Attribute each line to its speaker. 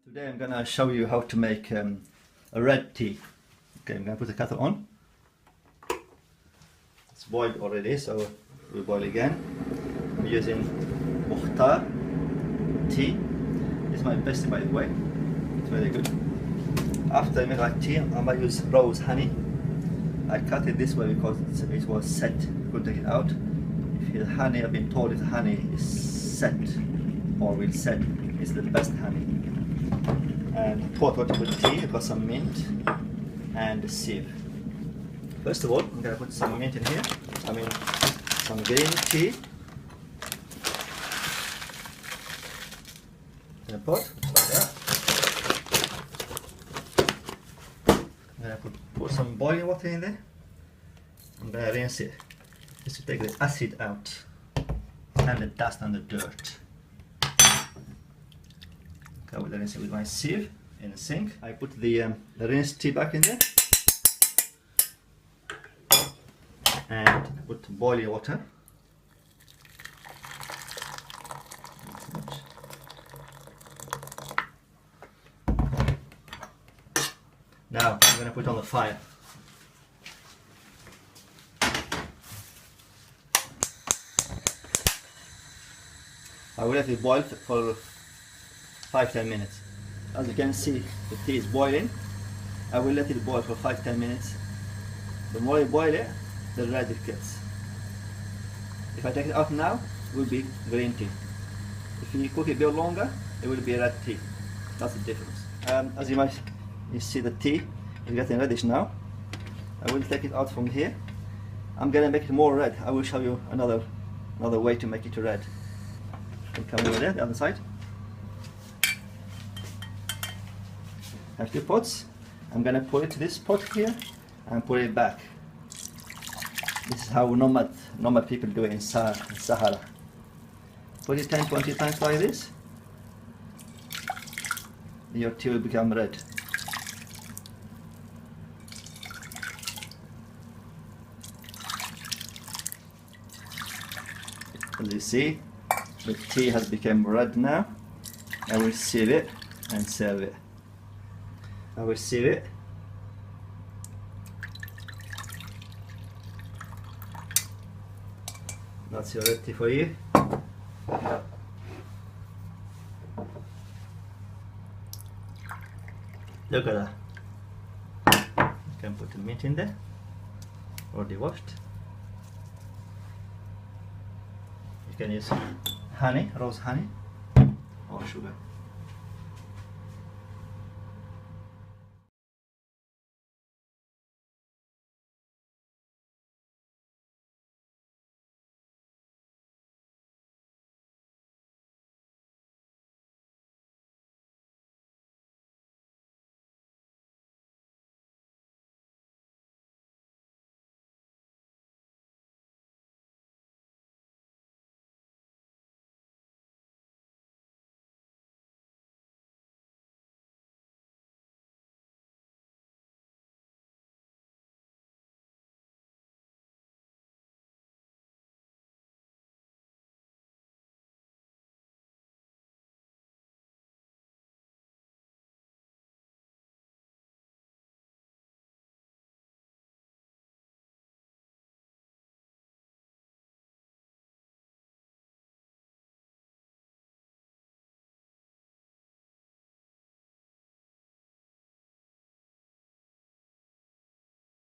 Speaker 1: Today I'm gonna show you how to make a red tea. Okay, I'm gonna put the kettle on. It's boiled already, so we'll boil again. I'm using Mukhtar tea. It's my best, by the way. It's very good. After I make my tea, I'm gonna use rose honey. I cut it this way because it was set. You could take it out. If the honey, I've been told if the honey is set or will set, it's the best honey. And hot water with tea. I've got some mint and a sieve. First of all, I'm gonna put some mint in here. I mean, some green tea in a pot, like that. I'm gonna put some boiling water in there. I'm gonna rinse it just to take the acid out and the dust and the dirt. I will rinse it with my sieve in the sink. I put the rinsed tea back in there and put boiling water. Now I'm going to put on the fire. I will let it boil for 5-10 minutes. As you can see, the tea is boiling. I will let it boil for 5-10 minutes. The more I boil it, the red it gets. If I take it out now, it will be green tea. If you cook it a bit longer, it will be red tea. That's the difference. As you see, the tea is getting reddish now. I will take it out from here. I'm gonna make it more red. I will show you another way to make it red. You can come over there, the other side. I have two pots. I'm gonna put it to this pot here and put it back. This is how nomad people do it in Sahara. Put it 10-20 times like this. Your tea will become red. As you see, the tea has become red now. I will sieve it and serve it. I will sieve it. That's your red tea for you. Look at that. You can put the mint in there, already washed. You can use honey, rose honey, or sugar.